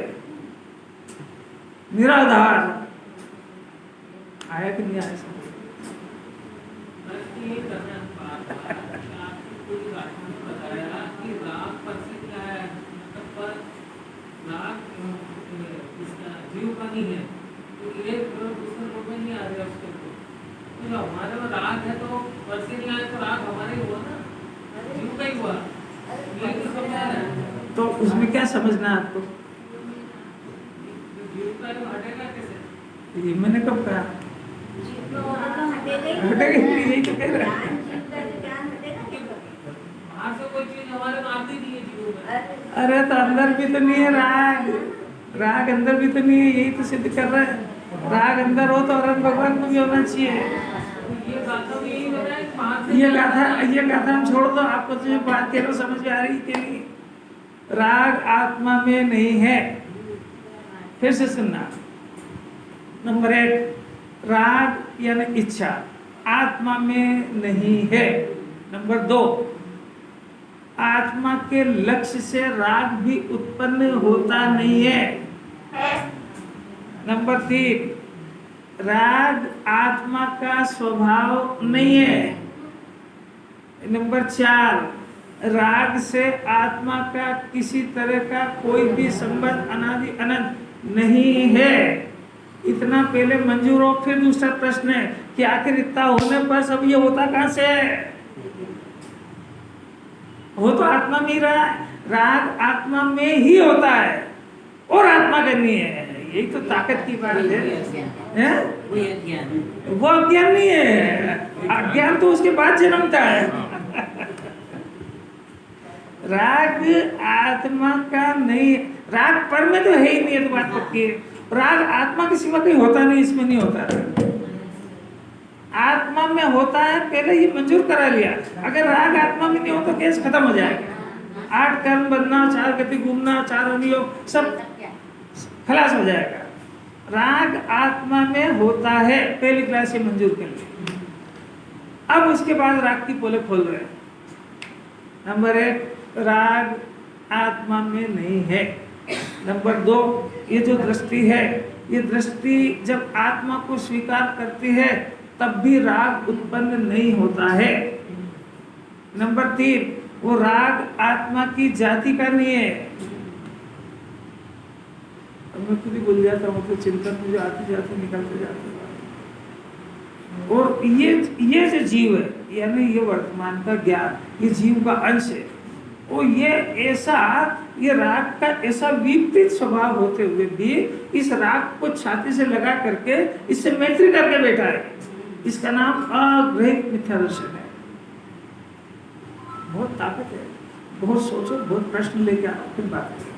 निराधार। आया कि नहीं आया? जीव का नहीं है, तो ये दूसरे लोग में नहीं आ रहे उसके ऊपर। तो जो हमारे में राग है, तो परसे नहीं आए, तो राग हमारे ही हुआ ना, जीव का ही हुआ। ये तो समझा है। तो उसमें क्या समझना है आपको? जीव का जो हटेगा कैसे? ये मैंने कब कहा? हटेगा ही नहीं, यही तो कह रहा है। बाहर से कोई चीज हमारे में आती नहीं है जीव में। अरे तो अंदर भी तो नहीं है राग, राग अंदर भी तो नहीं है, यही तो सिद्ध कर रहे हैं। राग अंदर हो तो अरहत भगवान को भी होना चाहिए। ये गाथा में यही बताया कि बाहर से ये गाथा हम छोड़ दो। आपको तो जो बात कह रहे हो समझ में आ रही कि नहीं? राग आत्मा में नहीं है। फिर से सुनना। नंबर 1, राग यानी इच्छा आत्मा में नहीं है। नंबर 2, आत्मा के लक्ष्य से राग भी उत्पन्न होता नहीं है। नंबर 3, राग आत्मा का स्वभाव नहीं है। नंबर 4, राग से आत्मा का किसी तरह का कोई भी संबंध अनादि अनंत नहीं है। इतना पहले मंजूर हो। फिर दूसरा प्रश्न है कि आखिर इतना होने पर सब ये होता कहां से है? वो तो आत्मा में ही रहा है। राग आत्मा में ही होता है और आत्मा का नहीं है। यही तो ताकत की बात है। वो अज्ञान नहीं है। अज्ञान तो उसके बाद जन्मता है। राग आत्मा का नहीं, राग पर में तो है ही नहीं है, तो बात पक्की है। राग आत्मा के सिवा कहीं होता नहीं, इसमें नहीं होता। आत्मा में होता है, पहले ये मंजूर करा लिया। अगर राग आत्मा में नहीं हो तो केस खत्म हो जाएगा। 8 कर्म बनना, 4 गति घूमना, 4 अनियोग सब खलास हो जाएगा। राग आत्मा में होता है, पहली क्लास से मंजूर कर लिया। अब उसके बाद राग की पोले खोल रहे हैं। नंबर 1, राग आत्मा में नहीं है। नंबर 2, ये जो दृष्टि है, ये दृष्टि जब आत्मा को स्वीकार करती है तब भी राग उत्पन्न नहीं होता है। नंबर 3, वो राग आत्मा की जाति का नहीं है। अब मैं खुद ही भूल जाता हूँ, तो चिंतन में जो आती जाती निकलते जाते। और ये जो जीव है, यानी ये वर्तमान का ज्ञान, ये जीव का अंश है। और ये राग का ऐसा विपरीत स्वभाव होते हुए भी इस राग को छाती से लगा करके इससे मैत्री करके बैठा है। इसका नाम अग्रहित मिथ्या दर्शन है। बहुत ताकत है। बहुत सोचो, बहुत प्रश्न लेके आओ, फिर बात करें।